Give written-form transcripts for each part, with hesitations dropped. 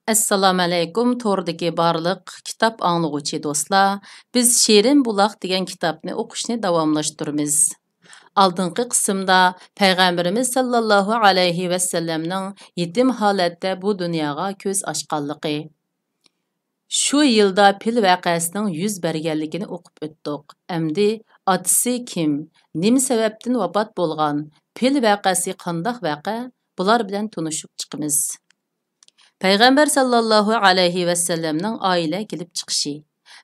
Assalomu alaykum, to'rdagi barliq kitob anglag'uvchi do'stlar. Biz Shirin buloq degan kitobni o'qishni davomlashtiramiz. Oldingi qismda Payg'ambarimiz sallallohu alayhi va sallamning yetim holatda bu dunyoga ko'z ochganligi, shu yilda pil voqeasining yuz berganligini o'qib o'tdik. Endi otasi kim, nima sababdan vafot bo'lgan, pil voqeasi qanday voqea, bular bilan tanishib chiqamiz. Payg'ambar sallallohu alayhi va sallamning oila kelib chiqishi.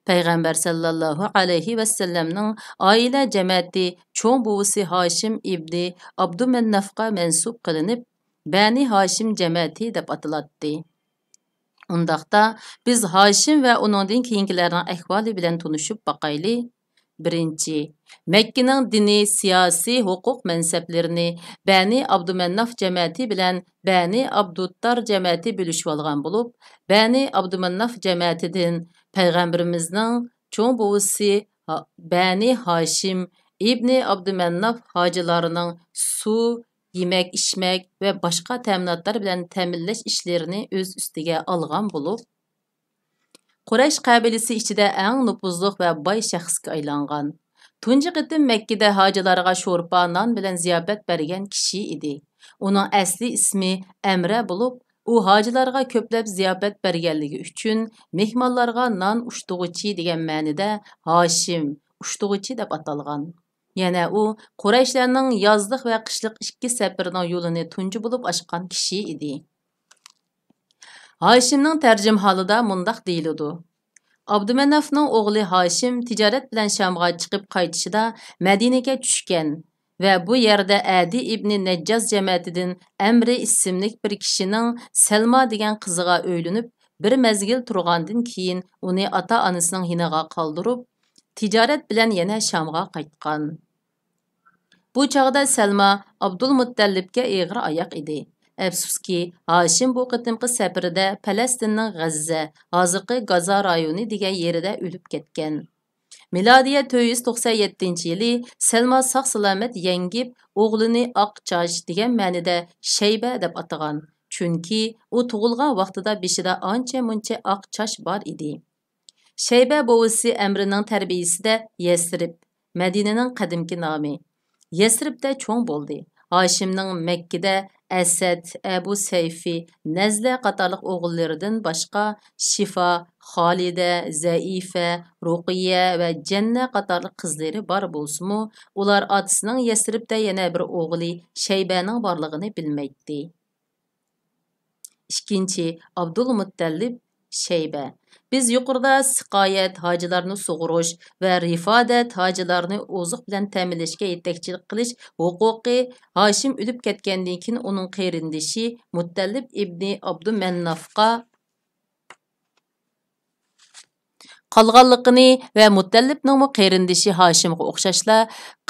Payg'ambar sallallohu alayhi va sallamning oila jamiyati cho'ng buvisi Hoshim ibn Abdumannafqa mansub qilinib, Bani Hoshim jamiyati deb ataladi. Undaqda biz Hoshim va uningdan keyingilarning ahvoli bilan tanishib baqayli. Birinchi, Mekkening diniy, siyosiy, huquq mansablarini Bani Abdumannaf jamiyati bilan Bani Abduttar jamiyati bo'lishib olgan bo'lib, Bani Abdumannaf jamiyatidan payg'ambarimizning cho'ng buvisi Bani Hoshim ibn Abdumannaf hojilarining suv, yemek, içmek ve başka teminatlar bilan ta'minlash ishlarini o'z ustiga olgan bo'lib, Quraysh qabilasi ichida eng nufuzliq va boy shaxsga aylangan. Tunji qitim Mekkada hojilarga sho'rpa, non bilan ziyofat bergan kishi edi. Uning asli ismi Amra bo'lib, u hojilarga ko'plab ziyofat berganligi uchun mehmonlarga non ushtug'uchi degan ma'noda Hoshim, ushtug'uchi deb atalgan. Yana u Qurayshlarning yozliq va qishliq ikki safarining yo'lini tunji bo'lib ochgan kishi edi. Hoshimning tarjim holida mundaq deyiladi. Abdumannafning o'g'li Hoshim tijorat bilan Shamga chiqib qaytishida Madinaga tushgan va bu yerda Adi ibn Najjaz jamiyatidan Amri ismli bir kishining Salma degan qiziga o'ylanib, bir mazgil turgandan keyin uni ota-onasining yoniga qoldirib, tijorat bilan yana Shamga qaytgan. Bu chog'da Salma Abdulmuttallibga egri oyoq edi. Afsuski, Hoshim bu qitimqi safarida Falastinning G'azza, hozirgi Gaza rayoni degan yerida o'lib ketgan. Milodiya 497-yili Salma sog'-salomat yengib, o'g'lini Oqchosh degan ma'noda Shayba deb atagan. Chunki u tug'ilgan vaqtida beshida ancha-muncha oq chosh bor edi. Shayba buvisi Amrining tarbiyasida Yasrib, Madinaning qadimki nomi. Yasribda cho'ng bo'ldi. Hoshimning Mekkada Asad, Abu Sayfi, Nazla qatorliq o'g'illaridan boshqa Shifa, Xolida, Zaifa, Ruqiya va Janna qatorliq qizlari bor bo'lsa-mu, ular otasining Yasribda yana bir o'g'li Shaybaning borligini bilmaydi. Ikkinchi, Abdulmuttallib Shayba. Biz yuqorida siqoyat, hojilarni sug'urish va rifodat, hojilarni oziq bilan ta'minlashga yetakchilik qilish huquqi Hoshim o'lib ketgandan keyin uning qarindoshi Muttallib ibn Abdumannafqa qolganligini va Muttallibning qarindoshi Hoshimga o'xshashla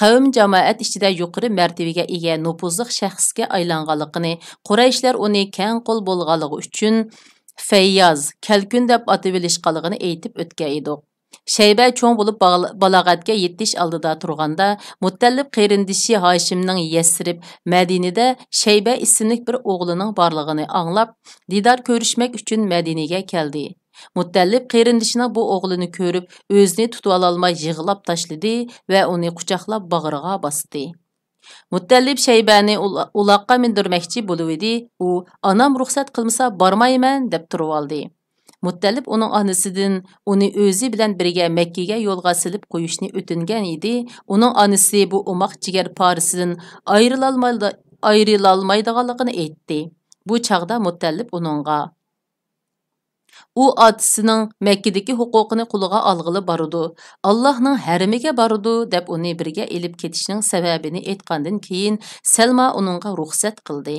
qavm jamoat ichida yuqori martabaga ega nufuzli shaxsga aylanganligini, Qurayshlar uni keng qo'l bo'lganligi uchun Feyyaz, Kalkun deb atib olishganligini aytib o'tgan edik. Shayba cho'ng bo'lib balog'atga yetish oldida turganda, Muttallib qarindoshi Hoshimning Yasrib, Madinada Shayba ismli bir o'g'lining borligini anglab, didor ko'rishmak uchun Madinaga keldi. Muttallib qarindoshining bu o'g'lini ko'rib, o'zini tutib ololmay yig'lab tashladi va uni quchoqlab bag'riga bosdi. Muttallib Shaybani uloqqa mindirmoqchi bo'lib edi, u "Onam ruxsat qilmasa bormayman" deb turib oldi. Muttallib uning onasidan uni o'zi bilan birga Makkaga yo'lga silib qo'yishni o'tingan edi. Uning onasi bu umoq jigar parisidan ayrilolmaydiganligini aytdi. Bu chaqda Muttallib uningga u otasining Makkadagi huquqini qo'liga olg'ili borudi, Allohning haramiga borudi deb uni birga elib ketishning sababini aytgandan keyin Salma uningga ruxsat qildi.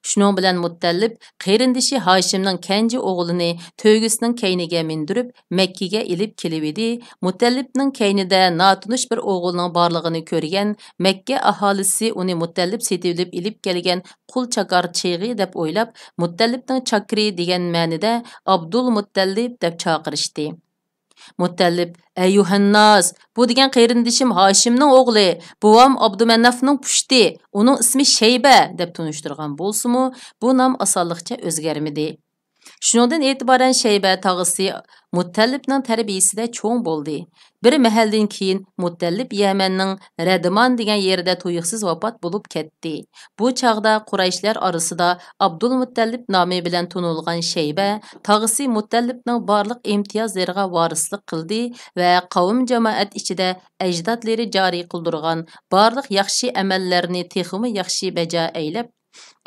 Shuning bilan Muttallib qarindoshi Hoshimning kenji o'g'lini to'ygisining kayniga mindirib Makkaga elib kelib edi. Muttallibning kaynida notunish bir o'g'ilning borlig'ini ko'rgan Makka aholisi uni Muttallib setilib elib kelgan qul chakar cheg'i deb o'ylab, Muttallibning chakri degan ma'noda Abdul Muttallib deb chaqirishdi. Muttallib, "Ey Yuhannas, bu degan qarindoshim Hoshimning o'g'li, buvam Abdumannafning pushti, uning ismi Shayba" deb tunishtirgan bo'lsa-mu, bu nom osonlikcha o'zgarmadi. Shuningdan e'tiboran Shayba tog'isi Muttallibning tarbiyasida cho'ng bo'ldi. Bir mahaldan keyin Muttallib Yamanning Radman degan yerida tuyuqsiz vafot bo'lib ketdi. Bu chaqda Qurayshlar orasida Abdul Muttallib nomi bilan tunilgan Shayba tog'isi Muttallibning barliq imtiyozlariga varislik qildi va qavm jamoat ichida ajdodlari joriy qildirgan barliq yaxshi amallarni texmi yaxshi baja aylab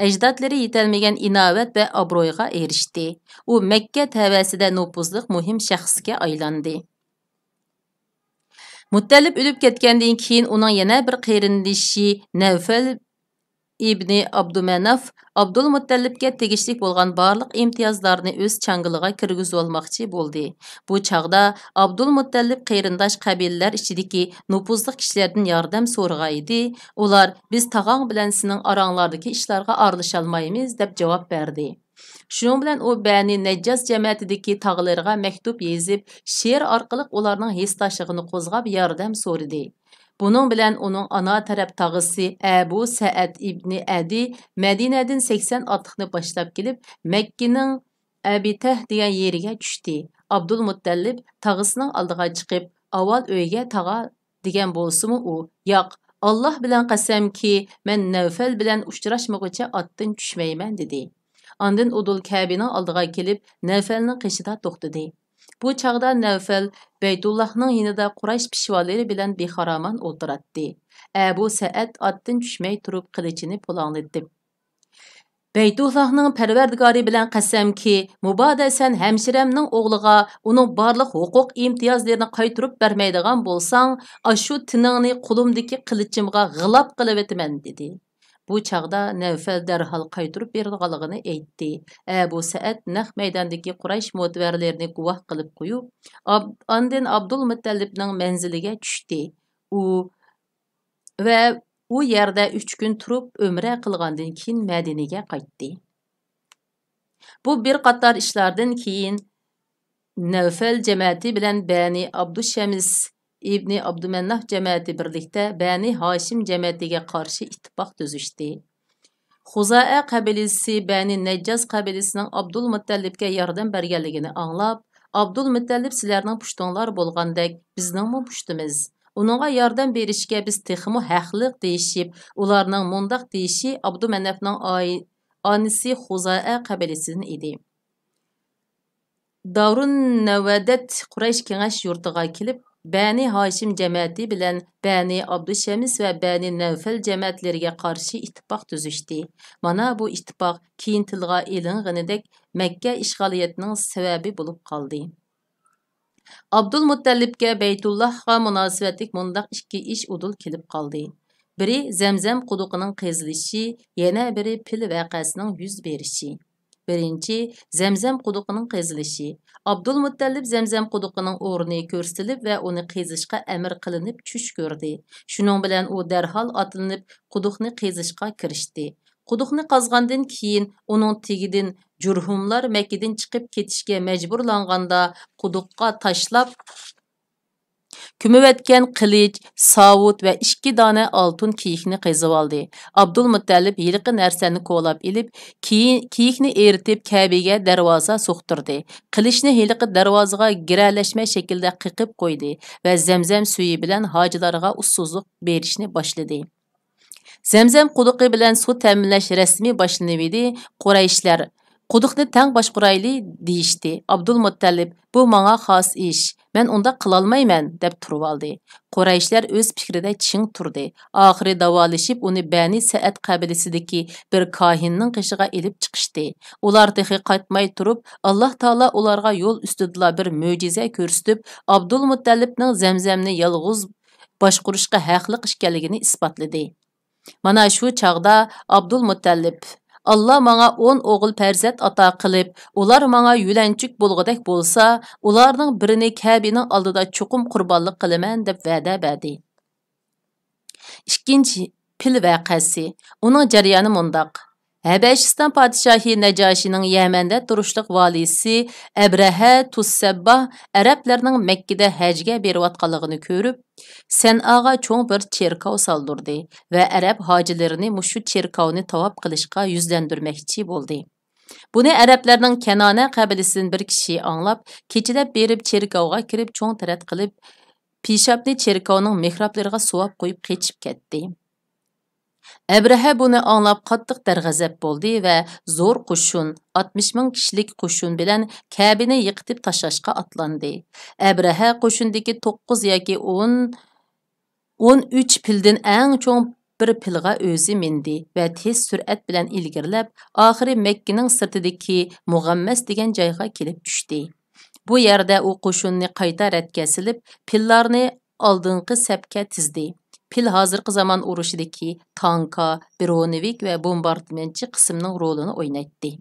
ajdodlari yetolmagan inovat va obro'yga erishdi. U Makka tavasida nufuzli muhim shaxsga aylandi. Muttallib o'lib ketgandan keyin uning yana bir qarindoshi Nawfal ibn Abdumanaf Abdul Muttallibga tegishli bo'lgan barliq imtiyozlarni o'z changiliga kirgizib olmoqchi bo'ldi. Bu chaqda Abdul Muttallib qarindosh qabilalar ichidagi nufuzli kishilardan yordam so'ragan edi. Ular biz tog'ang bilan sizning oranglardagi ishlarga aralasha olmaymiz deb javob berdi. Shuning bilan u Bani Najjas jamoatidagi tog'larga maktub yozib, she'r orqali ularning hissdashligini qo'zg'ab yordam so'radi. Bunun bilan uning ana taraf tog'isi Abu Sa'ad ibn Adi Madinadan 80 otliqni boshlab kelib, Makkaning Abitah degan yeriga tushdi. Abdul Muttallib tog'isining oldiga chiqib, avval uyga tog'a degan bo'lsa-mu u, yo'q, Alloh bilan qasamki, men Nawfal bilan uchrashmoqcha otdan tushmayman dedi. Ondan Udul Kabining oldiga kelib, Nawfalning qishida to'xtadi. Bu chaqda Nawfal Baytullahning yonida Quraysh pishvolari bilan bexaraman o'tiratdi. Abu Sa'ad otdan tushmay turib qilichini pulanglatib. Baytullahning Parvardigori bilan qasamki, mubodo sen hamshiramning o'g'liga uning barliq huquq imtiyozlarini qaytarib bermaydigan bo'lsang, ashu tiningni qo'limdagi qilichimga g'ilab qilib etaman dedi. Bu chaqda Nawfal darhol qaytarib berganligini aytdi. Abu Sa'ad naq maydondagi Quraysh mo'tvarlarini guvoh qilib qo'yib, ondan Abdul Muttallibning manziliga tushdi. U yerda 3 kun turib umra qilgandan keyin Madinaga qaytdi. Bu bir qator ishlardan keyin Nawfal jamoati bilan Bani Abdushamis ibn Abdumannaf jamoati birlikda Bani Hashim jamoatiga qarshi ittifoq tuzishdi. Xuza'a qabilasi Bani Najjas qabilasining Abdul Muttallibga yordam berganligini anglab, Abdul Muttallib sizlarning pushtinglar bo'lgandek bizning mu pushtimiz. Uningga yordam berishga biz texmi haqliq deyishib, ularning mundaq deyishi Abdumanafning onisi Xuza'a qabilasidan edi. Davrun Navadat Quraysh kengash yurtiga kelib, Bani Hashim jamoati bilan Bani Abdushamis va Bani Nawfal jamoatlariga qarshi ittifoq tuzishdi. Mana bu ittifoq keyin tilga ilinganidek Makka ishg'oliyatining sababi bo'lib qoldi. Abdul Muttallibga Baytullahga munosabatlik mundaq ikki ish udul kelib qoldi. Biri Zamzam quduqining qazilishi, yana biri Pil voqeasining yuz berishi. Birinchi, Zamzam quduqining qazilishi. Abdul Muttallib Zamzam quduqining o'rni ko'rsatilib va uni qazishga amr qilinib tush ko'rdi. Shuning bilan u darhol otlanib quduqni qazishga kirishdi. Quduqni qazgandan keyin uning tegidan jurhumlar Makkadan chiqib ketishga majburlanganda quduqqa tashlab Kümevetken qilich, savut ve 2 dona altın kiyikni qezib oldi. Abdul Muttallib yiliqi narsani ko'lab ilib, kiyikni eritib Kabe'ga darvoza so'qtirdi. Qilichni yiliqi darvozaga giralashmay shaklda qiqib qo'ydi va Zamzam suyi bilan hojilarga ussuzlik berishni boshladi. Zamzam quduqi bilan suv ta'minlash rasmi boshlanib edi. Qurayshlar quduqni tang boshqurayli deyishdi. Abdul Muttallib bu menga xos ish. Men unda qilolmayman deb turib oldi. Qurayshlar o'z fikrida ching turdi. Oxiri davolashib uni Bani Sa'ad qabilasidagi bir kohinning qishiga elib chiqishdi. Ular texi qaytmay turib, Alloh taolo ularga yo'l ustida bir mo'jiza ko'rsatib, Abdul Muttallibning Zamzamni yolg'iz boshqurishga haqli ekanligini isbotladi. Mana shu chaqda Abdul Muttallib Allah manga 10 o'g'il farzand ato qilib, ular manga yulanchik bo'lg'idek bo'lsa, ularning birini Kabe'ning oldida cho'qim qurbonlik qilaman deb va'da berdi. Ikkinchi, Pil voqeasi. Uning jarayoni mundaq. Habashiston podshohi Najoshining Yamanda turishliq valisi Abraha Tussabba arablarning Makkada hajga berayotganligini ko'rib, San'aga cho'ng bir cherkov soldirdi va arab hojilarini mushu cherkovni tavob qilishga yuzlandirmoqchi bo'ldi. Buni arablarning Kanana qabilasidan bir kishi anglab, kechida berib cherkovga kirib cho'ng tarat qilib, peshobni cherkovning mehroblariga suvab qo'yib qechib ketdi. Abraha buni anglab qattiq darg'azab bo'ldi va zo'r qo'shin 60 ming kishilik qo'shin bilan Ka'bani yiqitib tashlashga atlandi. Abraha qo'shindagi 9 yoki 13 pildan eng cho'ng bir pilga o'zi mindi va tez sur'at bilan ilgirlab, oxiri Makkaning sirtidagi Mug'ammas degan joyga kelib tushdi. Bu yerda u qo'shinni qayta ratga silib, pillarni oldingi safga tizdi. Pil hozirgi zamon urushidagi tanka, bronevik va bombardmanchi qismning rolini o'ynaydi.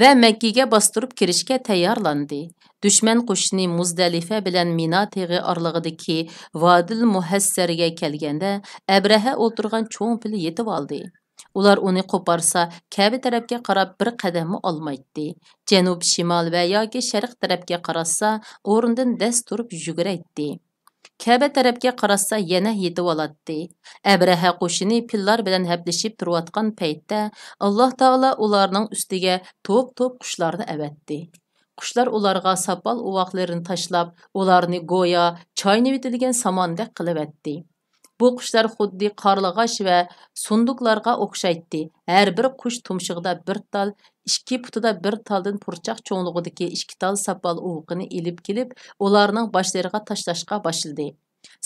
Va Makkaga bostirib kirishga tayyorlandi. Dushman qo'shini Muzdalifa bilan Mina teg'i orlig'idagi Vodil Muhassarga kelganda, Abraha o'tirgan cho'ng pil yetib oldi. Ular uni qo'parsa, Ka'ba tarafga qarab bir qadamni olmaydi. Janub, shimol va yoki sharq tarafga qarasa, o'rnidan dast turib yuguraydi. Ka'ba tarafga qarasa yana yetib oladi. Abraha qo'shini pillar bilan hablashib turayotgan paytda Alloh taolo ularning ustiga to'p-to'p qushlarni avatdi. Qushlar ularga sapal uvoqlarini tashlab, ularni go'yo choynavitilgan samondek qilib. Bu qushlar xuddi qarlag'ash va sunduqlarga o'xshaydi. Har bir qush tumshug'ida bir tal, ikki putida bir taldan purchoq cho'nlig'idagi ikki tal sapal uvuqini ilib kelib, ularning boshlariga tashlashga boshladi.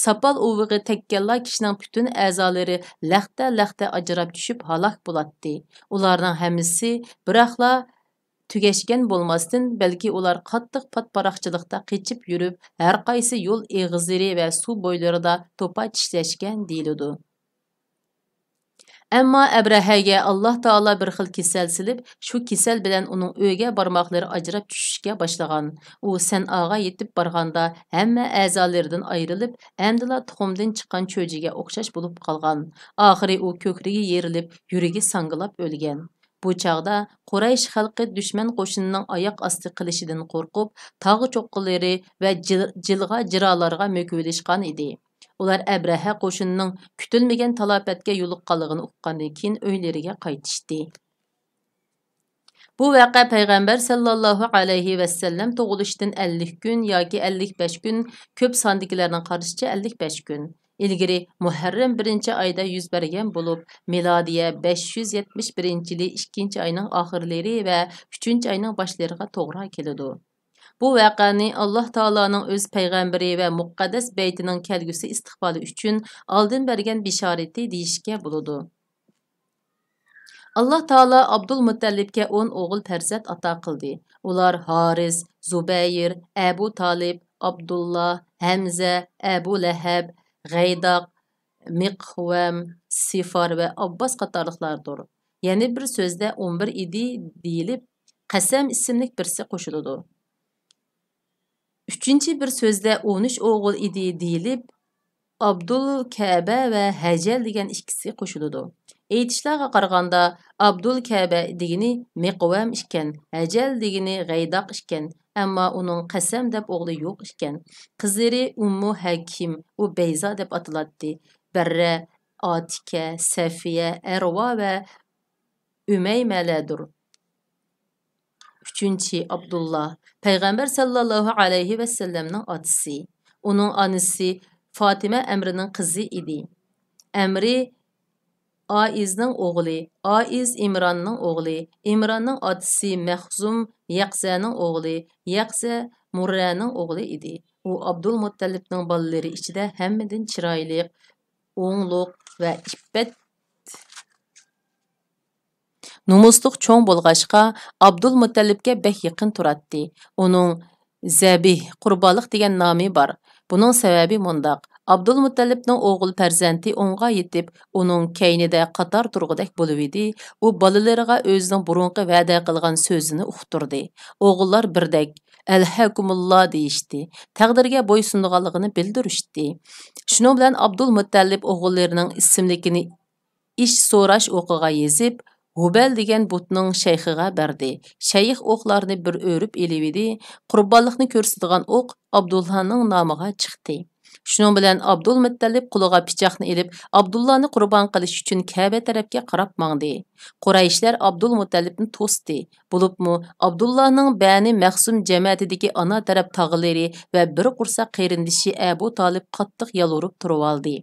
Sapal uvug'i tekkalla kishining butun a'zolari laxta-laxta ajrab tushib halok bo'ladi. Ularning hammasi biroqla tugashgan bo'lmasdan, balki ular qattiq patparaqchilikda qechib yurib, har qaysi yo'l eg'izlari va suv bo'ylarida to'pa tishlashgan deyiladi. Ammo Abrahaga Alloh taolo bir xil kasal silib, shu kasal bilan uning o'yga barmoqlari ajrab tushishga boshlagan. U San'aga yetib borganda hamma a'zolaridan ayrilib, amdila tuxumdan chiqqan cho'jiga o'xshash bo'lib qolgan. Oxiri u ko'krigi yerilib, yuragi sangilab o'lgan. Bu chaqda Quraysh xalqi dushman qo'shinining oyoq osti qilishidan qo'rqib, tog' cho'qqilari va jilg'a jirolarga mo'kilishgan edi. Ular Abraha qo'shinining kutilmagan talofatga yo'liqqanligini uqqandan keyin uylariga qaytishdi. Bu vaqa payg'ambar sallallohu alayhi va sallam tug'ilishdan 50 kun yoki 55 kun, ko'p sondagilarning qarashicha 55 kun ilgari Muharram 1-oyda yuz bergan bo'lib, milodiya 571-yili 2-oyning oxirlari va 3-oyning boshlariga to'g'ri keladi. Bu vaqani Alloh taoloning o'z payg'ambari va muqaddas baytining kelgusi istiqboli uchun oldin bergan bishorati deyishga bo'ladi. Alloh taolo Abdul Muttallibga 10 o'g'il farzand ato qildi. Ular Haris, Zubayr, Abu Talib, Abdullah, Hamza, Abu Lahab, G'aydoq, Miqvam, Sifar va Abbos qatorliqlardir. Ya'ni bir so'zda 11 idi deyilib, Qasam ismli birsi qo'shiladi. Üçüncü bir sözde 13 o'g'il idi deyilib, Abdul Ka'ba va Hajal degan ikkisi qo'shiladi. Aytishlarga qaraganda Abdul Ka'ba degani Miqvam ekan, Hajal degani G'aydoq ekan, ammo uning Qasam deb o'g'li yo'q ekan. Qizlari Ummu Hakim, u Beyza deb atiladi. Barra, Atika, Safiya, Arwa va Umaymalardir. 3. Abdullah, Peygamber sallallahu aleyhi ve sellem'nin atisi. Onun anisi Fatima Emri'nin kızı idi. Emri Aiz'nin oğlu, Aiz İmran'ның oğlu, İmran'ның atisi Mehzum Yaqza'ның oğlu, Yaqza Murra'ның oğlu idi. O Abdülmuttalib'nin balaları içinde hemmeden çıraylık, oğunluq ve iffet Numusluq cho'ng bo'lg'achqa Abdulmuttalibga bek yaqin turadi. Uning Zabih, qurbonlik degan nomi bor. Buning sababi mundaq. Abdulmuttalibning o'g'il farzandi o'nga yetib, uning keynida qator turg'idek bo'lib edi. U bolalariga o'zining burunqi va'da qilgan so'zini uqtirdi. O'g'illar birdek Alhakumullah deyishdi. Taqdirga bo'ysunganligini bildirishdi. Shuning bilan Abdulmuttalib o'g'illarining ismligini ish so'rash o'qiga yezib, Hubal degan butning shayxiga berdi. Shayx o'qlarni bir o'rib elividi. Qurbonlikni ko'rsatadigan o'q Abdullahning nomiga chiqdi. Şunun bilan Abdulmuttalib qo'liga pichoqni ilib, Abdullahni qurbon qilish uchun Ka'ba tarafga qarab mangdi. Qurayshlar Abdulmuttalibni to'sdi. Bo'libmi Abdullahning Bani Mahsum jamoatidagi ana taraf tog'ilari va bir qursa qarindishi Abu Talib qattiq yalvorib turib oldi.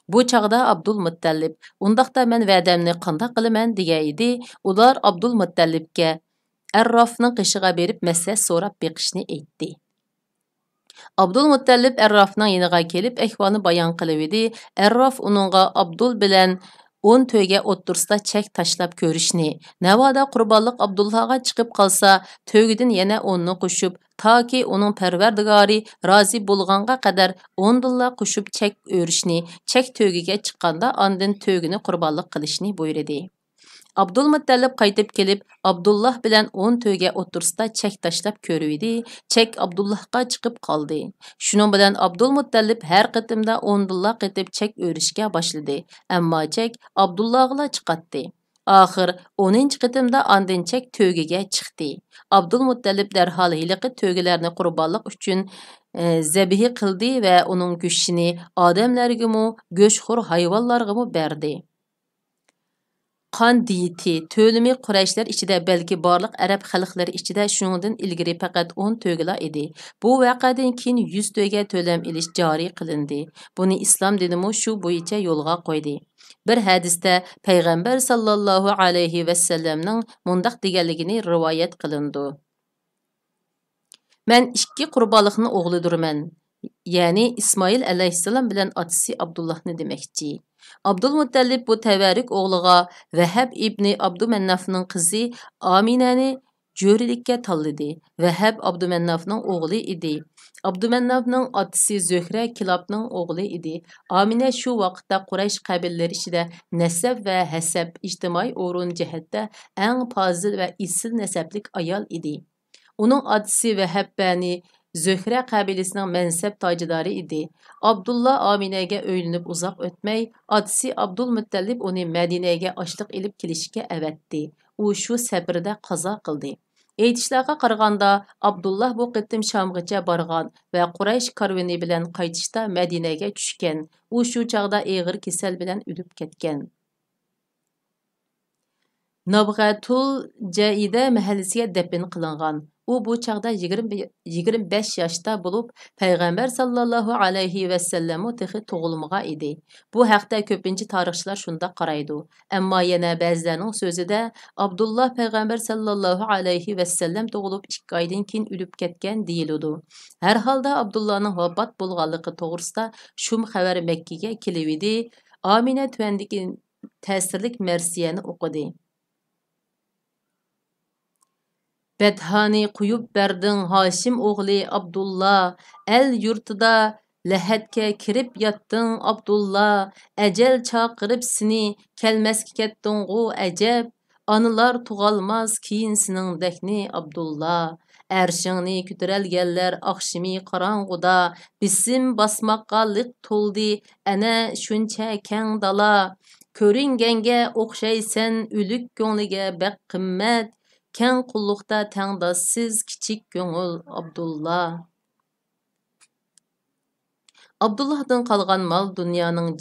Bu chaqda Abdulmuttalib, "Undaqda men va'damni qanday qilaman?" degan edi. Ular Abdulmuttalibga Arrofning qishiga berib maslahat so'rab beqishni aytdi. Abdulmuttalib Arrofning yeniga kelib ahvolni bayon qilib edi. Arrof uningga Abdul bilan 10 to'yga o'ttirsida chek tashlab ko'rishni, navoda qurbonlik Abdullohga chiqib qolsa, to'gidan yana 10 ni qo'shib, toki uning Parvardigori rozi bo'lganga qadar 10 dilla qo'shib chek o'rishni, chek to'giga chiqqanda ondan to'gini qurbonlik qilishni buyurdi. Abdulmuttalib qaytib kelib, Abdullah bilan 10 to'yga o'tirsida chek tashlab ko'ruvdi. Chek Abdullahga chiqib qoldi. Shuning bilan Abdulmuttalib har qitimda 10 dilla qetib chek o'rishga boshladi. Ammo chek Abdullahga chiqatdi. Oxir 10-chi qitimda ondan chek to'giga chiqdi. Abdulmuttalib darhol hiliqi to'gilarni qurbonlik uchun zabihi qildi va uning go'shtini odamlarga-mu, go'shtxo'r hayvonlarga-mu berdi. Qan diyeti, to'limi Qurayshlar ichida balki barliq arab xalqlari ichida shuningdan ilgari faqat 10 to'gila edi. Bu voqeadan keyin 100 to'ga to'lam ilish joriy qilindi. Buni islom dinimi shu bo'yicha yo'lga qo'ydi. Bir hadisda payg'ambar sallallohu alayhi va sallamning mundaq deganligini rivoyat qilindi. Men ikki qurbonlikni o'g'lidurman. Ya'ni İsmail alayhissalom bilan otasi Abdullahni demakchi. Abdulmuttalib bu təvərik oğluğa Vəhəb ibn Abdümennafның qizi Aminəni jo'rilikka tanladı. Vəhəb Abdümennafның oğlu idi. Abdümennafның atası Zöhrə Kilabның oğlu idi. Aminə şu vaqtda Quraysh qabilləri içində nəsəb və həsəb ictimai o'rin jihatda ən fazil və isil nəsəblik ayol idi. Onun atası Vəhəb bəni Zöhrə qabiləsinin mənsəb tacıdarı idi. Abdullah Aminəyə öyünüb uzaq ötməy, atası Abdulmuttalib onu Mədinəyə açlıq ilib kilishga əvətdi. U şu səfirdə qaza qıldı. Aytishlarga qaraganda Abdullah bu qitim Şamgacha bargan və Quraysh karvani bilan qaytishda Mədinəyə tushgan. U şu çağda ağır kesel bilan ölüb ketgan. Nabghatul Jaida mahallasiga dafn qilingan. U bu chaqda 25 yoshda bo'lib, payg'ambar sallallohu alayhi va sallam texi tug'ilmagan edi. Bu haqda ko'pincha tarixchilar shunda qaraydi. Ammo yana ba'zilarning so'zida Abdullah payg'ambar sallallohu alayhi va sallam tug'ilib 2 oydan keyin o'lib ketgan deyiladi. Har holda Abdullahning vafot bo'lganligi to'g'risida shum xabar Makkaga kelib edi. Amina tuvandagi ta'sirlik marsiyani o'qidi. Bedhani quyub berdin Haşim oğli Abdullah, el yurtida ləhətke kirib yattın Abdullah, əcəl çaqırıb sini, kelməski kettin qu əcəb, anılar tuğalmaz kiyin sinin dəkni Abdullah. Ərşinni kütürəlgəller akşimi qaranğuda, bisim basmaqqa liq toldi, ənə şuncha kən dala, körüngenge oqşaysən ülük göңlüge bəq qimmat, Kən qulluqda təngdassiz kiçik göңül Abdullah. Abdullahdan qalğan mal dünyanın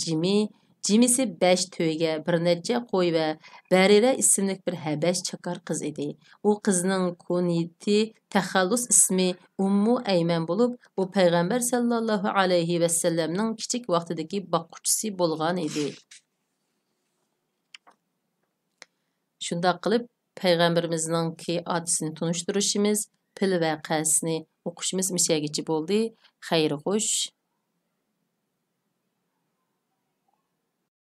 cimisi 5 to'yga, bir necha qo'y va Barira ismli bir Habash chaqar qiz edi. U qizning kuniyati taxallus ismi Ummu Ayman bo'lib, u payg'ambar sallallohu alayhi va sallamning kichik vaqtidagi boqquchisi bo'lgan edi. Shunda qilib Peygamberimizninki adısını tunuşturuşimiz, pil vaqasini o'qishimiz mishagichi bo'ldi. Xayr xo'sh.